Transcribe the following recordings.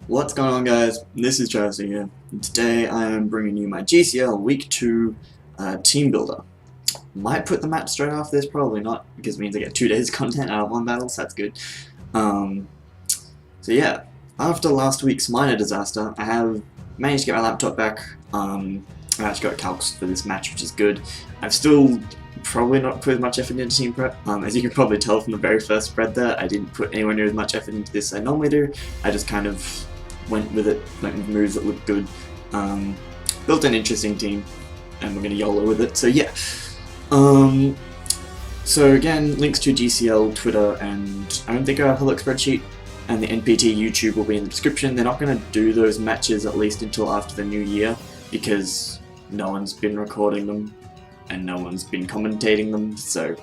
What's going on, guys? This is Travis here, and today I am bringing you my GCL Week 2 Team Builder. Might put the match straight after this, probably not, because it means I get 2 days content out of one battle, so that's good. So yeah, after last week's minor disaster, I have managed to get my laptop back. I actually got calcs for this match, which is good. I've still probably not put as much effort into team prep. As you can probably tell from the very first spread there, I didn't put anywhere near as much effort into this as I normally do. I just kind of went with it, went with moves that looked good, built an interesting team, and we're going to YOLO with it, so yeah. So again, links to GCL, Twitter, and I don't think a public spreadsheet, and the NPT YouTube will be in the description. They're not going to do those matches at least until after the new year, because no one's been recording them, and no one's been commentating them, so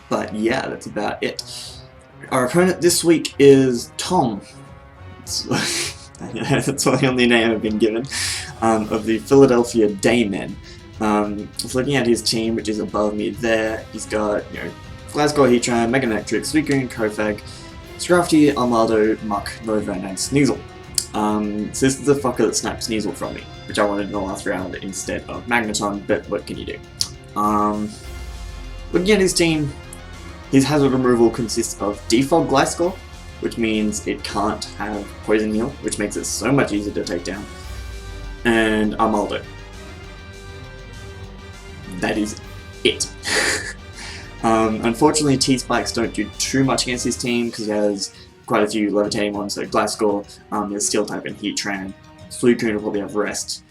But yeah, that's about it. Our opponent this week is Tom. That's the only name I've been given, of the Philadelphia Daymen. Looking at his team, which is above me there, he's got, Glasgow, Heatran, Mega Electric, Suicune, Kofag, Scrafty, Armado, Muck, Nova, and Sneasel. So this is the fucker that snapped Sneasel from me, which I wanted in the last round instead of Magneton, but what can you do? Looking at his team, his hazard removal consists of Defog Gliscor, which means it can't have Poison Heal, which makes it so much easier to take down, and Armaldo. That is it. Unfortunately, T-Spikes don't do too much against his team because he has quite a few levitating ones, so Gliscor, he has Steel type and Heatran, Suicune will probably have Rest,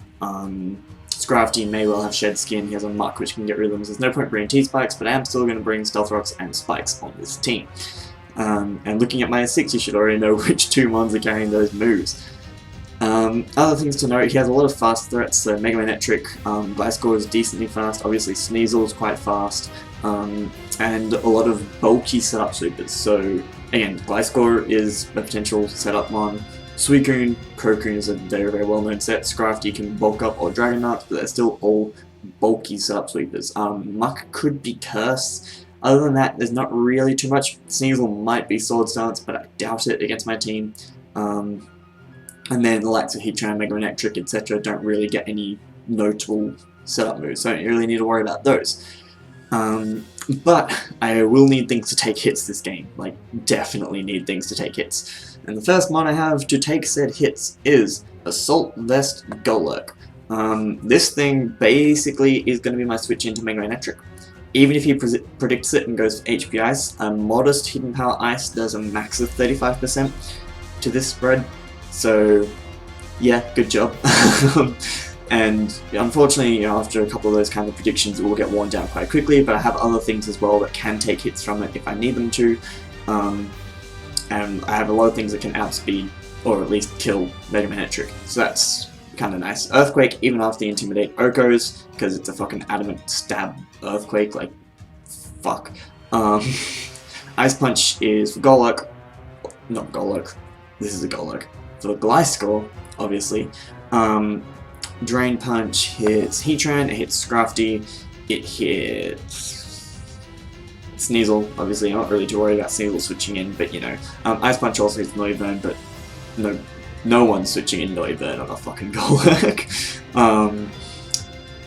Scrafty may well have Shed Skin, he has a Muck which can get rid of them, so there's no point bringing T-Spikes, but I am still going to bring Stealth Rocks and Spikes on this team. And looking at my 6, you should already know which 2 mons are carrying those moves. Other things to note, he has a lot of fast threats, so Mega Electric, Gliscor is decently fast, obviously Sneasel is quite fast, and a lot of bulky setup sweepers. So again, Gliscor is a potential setup mon. Suicune, Cocoon is a very, very well-known set. Scrafty can bulk up or Dragon Knot, but they're still all bulky setup sweepers. Muck could be Curse. Other than that, there's not really too much. Sneasel might be Sword Stance, but I doubt it against my team. And then the likes of Heatran, Mega Electric, etc. don't really get any notable setup moves, so I don't really need to worry about those. But I will need things to take hits this game, like definitely need things to take hits. And the first mon I have to take said hits is Assault Vest Golurk. This thing basically is going to be my switch into Mega Electric. Even if he predicts it and goes for HP Ice, a modest Hidden Power Ice does a max of 35% to this spread. So yeah, good job. And unfortunately, after a couple of those kind of predictions, it will get worn down quite quickly, but I have other things as well that can take hits from it if I need them to. And I have a lot of things that can outspeed, or at least kill Mega Electric, so that's kind of nice. Earthquake, even after the Intimidate Okos, because it's a fucking adamant stab Earthquake, like, fuck. Ice Punch is for Golurk, not Golurk, this is a Golurk. For Gliscor, obviously. Drain Punch hits Heatran, it hits Scrafty, it hits Sneasel. Obviously, I'm not really too worried about Sneasel switching in, but Ice Punch also hits Noivern, but no one's switching in Noivern on a fucking Golurk.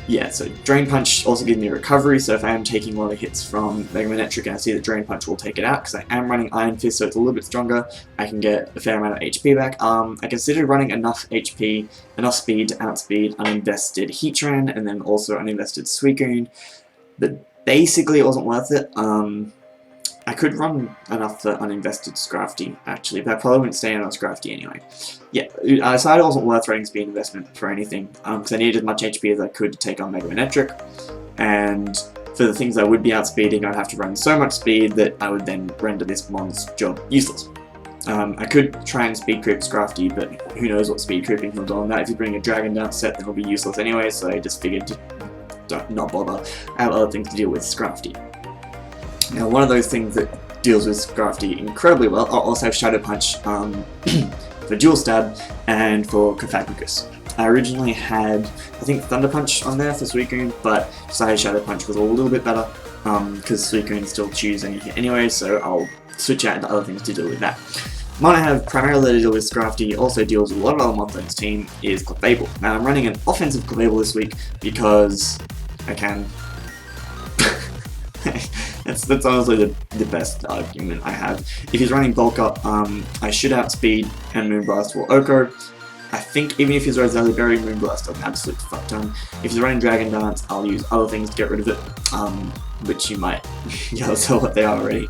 Yeah, so Drain Punch also gives me recovery, so if I am taking a lot of hits from Mega Electric and I see that Drain Punch will take it out, because I am running Iron Fist, so it's a little bit stronger, I can get a fair amount of HP back. I considered running enough HP, enough speed to outspeed uninvested Heatran, and then also uninvested Suicune, but basically it wasn't worth it. I could run enough for uninvested Scrafty, actually, but I probably wouldn't stay on Scrafty anyway. Yeah, I decided it wasn't worth running speed investment for anything, because I needed as much HP as I could to take on Mega Electric, and for the things I would be outspeeding, I'd have to run so much speed that I would then render this mon's job useless. I could try and speed creep Scrafty, but who knows what speed creeping he'll do on that. If you bring a Dragon down set, then it'll be useless anyway, so I just figured to not bother. I have other things to deal with Scrafty. Now, one of those things that deals with Scrafty incredibly well, I'll also have Shadow Punch for Dual Stab and for Cophagricus. I originally had, I think, Thunder Punch on there for Suicune, but decided Shadow Punch was a little bit better, because Suicune still chews any hit anyway, so I'll switch out into other things to deal with that. Mon I have primarily to deal with Scrafty, also deals with a lot of other mons on his team, is Clefable. Now I'm running an offensive Clefable this week because I can. that's honestly the best argument I have. If he's running Bulk Up, I should outspeed and Moonblast or Oko. I think even if he's running Zelly Berry, Moonblast does an absolute fuck ton. If he's running Dragon Dance, I'll use other things to get rid of it, which you might be able to tell what they are already.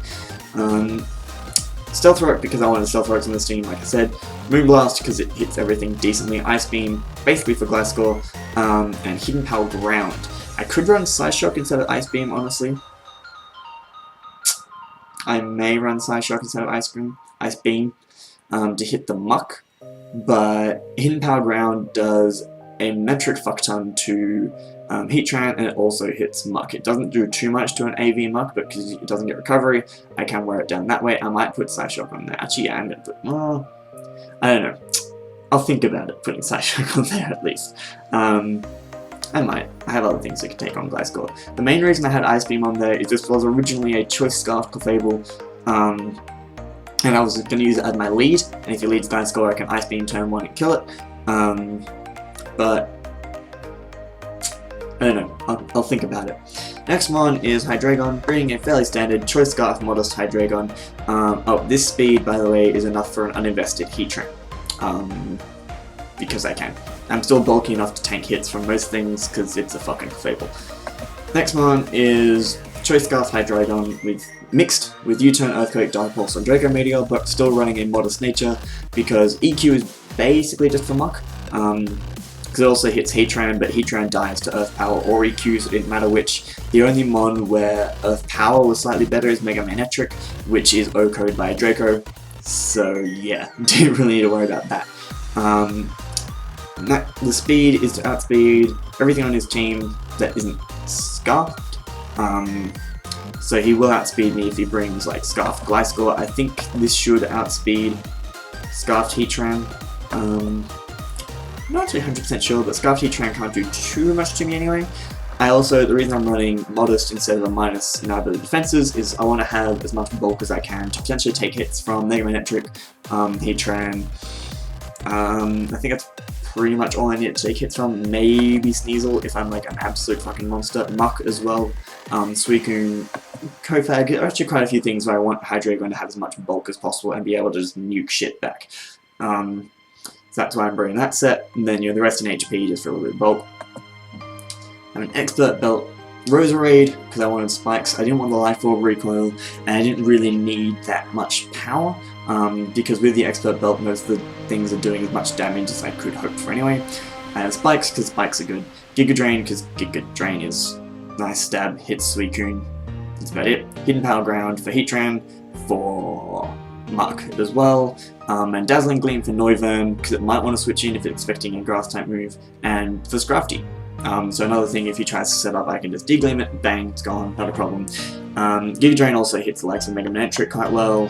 Stealth Rock because I wanted Stealth Rocks on this team, like I said. Moonblast because it hits everything decently. Ice Beam basically for Gliscor, and Hidden Power Ground. I could run Psyshock instead of Ice Beam, honestly. I may run Psyshock instead of Ice Beam to hit the Muck, but Hidden Power Ground does a metric fuck ton to Heatran, and it also hits Muck. It doesn't do too much to an AV Muck, but because it doesn't get recovery, I can wear it down that way. I might put Psyshock on there. Actually, yeah, I'm going to put, well, I don't know. I'll think about it, putting Psyshock on there at least. I might. I have other things that can take on Gliscor. The main reason I had Ice Beam on there is this was originally a Choice Scarf Clefable, and I was going to use it as my lead, and if he leads Gliscor, I can Ice Beam turn 1 and kill it. But I don't know, I'll think about it. Next one is Hydreigon, bringing a fairly standard Choice Scarf Modest Hydreigon. Oh, this speed, by the way, is enough for an uninvested Heatran. Because I can. I'm still bulky enough to tank hits from most things, because it's a fucking Clefable. Next one is Choice Scarf Hydreigon mixed with U-Turn, Earthquake, Dark Pulse, and Draco Meteor, but still running a Modest Nature, because EQ is basically just for Muck. Because it also hits Heatran, but Heatran dies to Earth Power or EQ, so it didn't matter which. The only mon where Earth Power was slightly better is Mega Manectric, which is O-code by a Draco, so yeah, didn't really need to worry about that. The speed is to outspeed everything on his team that isn't Scarfed, so he will outspeed me if he brings like Scarfed Gliscor. I think this should outspeed Scarfed Heatran. I'm not actually 100% sure, but Scarfed Heatran can't do too much to me anyway. The reason I'm running Modest instead of a minus in our ability defenses is I want to have as much bulk as I can to potentially take hits from Mega Manectric, Heatran. I think that's pretty much all I need to take hits from. Maybe Sneasel if I'm like an absolute fucking monster. Muck as well. Suicune, Kofag. There are actually quite a few things where I want Hydreigon to have as much bulk as possible and be able to just nuke shit back. So that's why I'm bringing that set. And then, you know, the rest in HP just for a little bit of bulk. I have an Expert Belt Roserade because I wanted spikes. I didn't want the Life Orb recoil, and I didn't really need that much power. Because with the Expert Belt, most of the things are doing as much damage as I could hope for anyway. I have Spikes because Spikes are good. Giga Drain because Giga Drain is nice stab, hits Suicune. That's about it. Hidden Power Ground for Heatran, for Muck as well. And Dazzling Gleam for Noivern because it might want to switch in if it's expecting a Grass type move. And for Scrafty. So another thing, if he tries to set up, I can just degleam it, bang, it's gone, not a problem. Giga Drain also hits the likes of Mega Manectric quite well.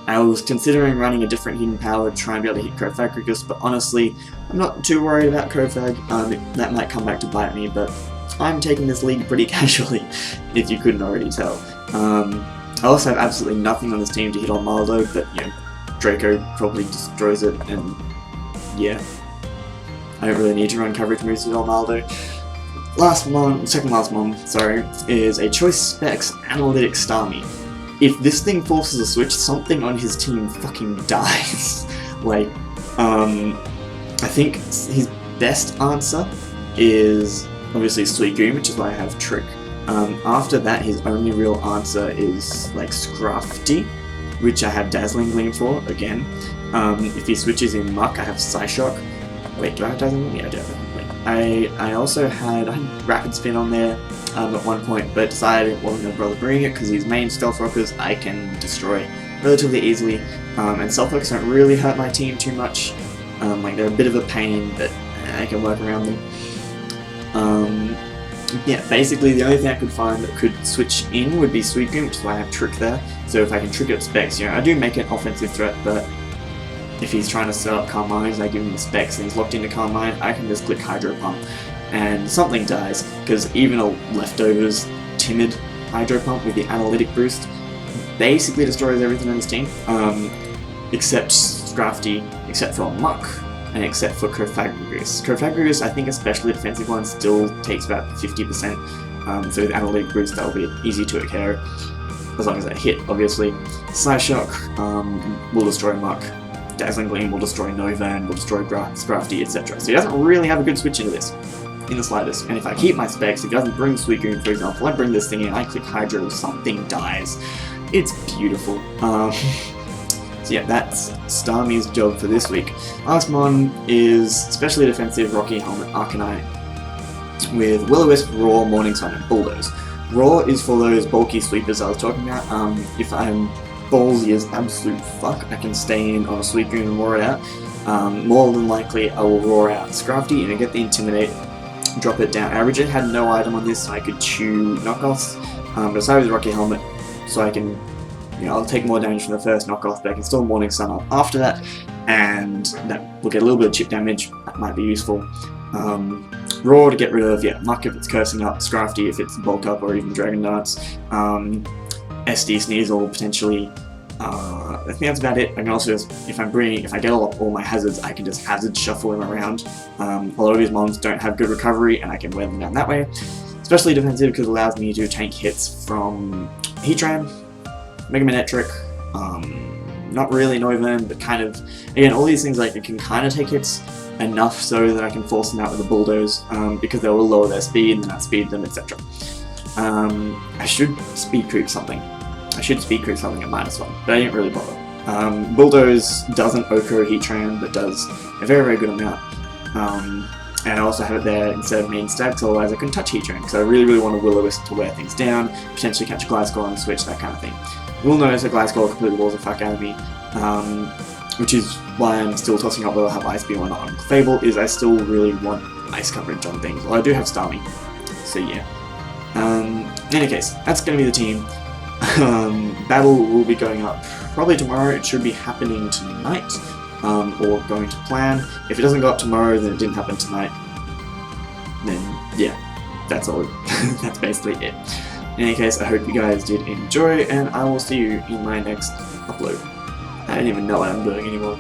I was considering running a different Hidden Power to try and be able to hit Crofagrigus, but honestly, I'm not too worried about Crofag. That might come back to bite me, but I'm taking this league pretty casually, if you couldn't already tell. I also have absolutely nothing on this team to hit on Maldo, but you know, Draco probably destroys it, and yeah. I don't really need to run coverage moves with Maldo. Second last mon, sorry, is a Choice Specs Analytic Starmie. If this thing forces a switch, something on his team fucking dies. Like, I think his best answer is obviously Suicune, which is why I have Trick. After that, his only real answer is like Scrafty, which I have Dazzling Gleam for, again. If he switches in Muck, I have Psyshock. Wait, do I have Dazzling Gleam? Yeah, I do have. I also had Rapid Spin on there at one point, but decided I wasn't going to bother bringing it because his main Stealth Rockers I can destroy relatively easily, and Stealth Rockers don't really hurt my team too much. Like they're a bit of a pain, but I can work around them. Yeah, basically the only thing I could find that could switch in would be Suicune, which is why I have Trick there. So if I can trick up Specs, you know, I do make an offensive threat, but if he's trying to set up Calm Mind and I give him the Specs and he's locked into Calm Mind, I can just click Hydro Pump and something dies, because even a leftovers timid Hydro Pump with the analytic boost basically destroys everything on his team, except Scrafty, except for Muck, and except for Cofagrigus. Cofagrigus, I think especially defensive one, still takes about 50%, so with Analytic Boost that'll be easy to care, as long as I hit, obviously. Slice Shock will destroy Muck, Dazzling Gleam will destroy Novan, will destroy Scrafty, etc. So he doesn't really have a good switch into this, in the slightest. And if I keep my specs, if he doesn't bring Suicune, for example, I bring this thing in, I click Hydro, something dies. It's beautiful. So yeah, that's Starmie's job for this week. Last one is Specially Defensive Rocky Helmet Arcanine with Will-O-Wisp, Roar, Morning Sun, and Bulldoze. Roar is for those bulky sweepers I was talking about. If I'm ballsy as absolute fuck, I can stay in on a Suicune and roar it out. More than likely, I will roar out Scrafty and get the Intimidate, drop it down. I originally had no item on this, so I could chew knockoffs, but I started with Rocky Helmet, so I can, I'll take more damage from the first knockoff, but I can still Morning Sun up after that, and that will get a little bit of chip damage. That might be useful. Roar to get rid of, Muck if it's cursing up, Scrafty if it's bulk up, or even Dragon Darts. SD Sneasel potentially. I think that's about it. I can also just, if I get all my hazards, I can just hazard shuffle them around. A lot of these mons don't have good recovery, and I can wear them down that way. Especially defensive because it allows me to tank hits from Heatran, Mega Manectric, not really Noivern, but kind of, again, all these things like it can kind of take hits enough so that I can force them out with a Bulldoze, because they will lower their speed and then outspeed them, etc. I should speed creep something. I should speed creep something at -1, but I didn't really bother. Bulldoze doesn't Oko Heatran, but does a very, very good amount. And I also have it there instead of main stab, because otherwise I couldn't touch Heatran, because I really, really want a Will-O-Wisp to wear things down, potentially catch a Gliscor on the switch, that kind of thing. Will knows that Gliscor completely walls the fuck out of me, which is why I'm still tossing up whether I have Ice Beam or not. Fable is I still really want ice coverage on things. Well, I do have Starmie, so yeah. In any case, that's going to be the team. Battle will be going up probably tomorrow. It should be happening tonight, or going to plan. If it doesn't go up tomorrow, then it didn't happen tonight. Then, yeah, that's all. That's basically it. In any case, I hope you guys did enjoy, and I will see you in my next upload. I don't even know what I'm doing anymore.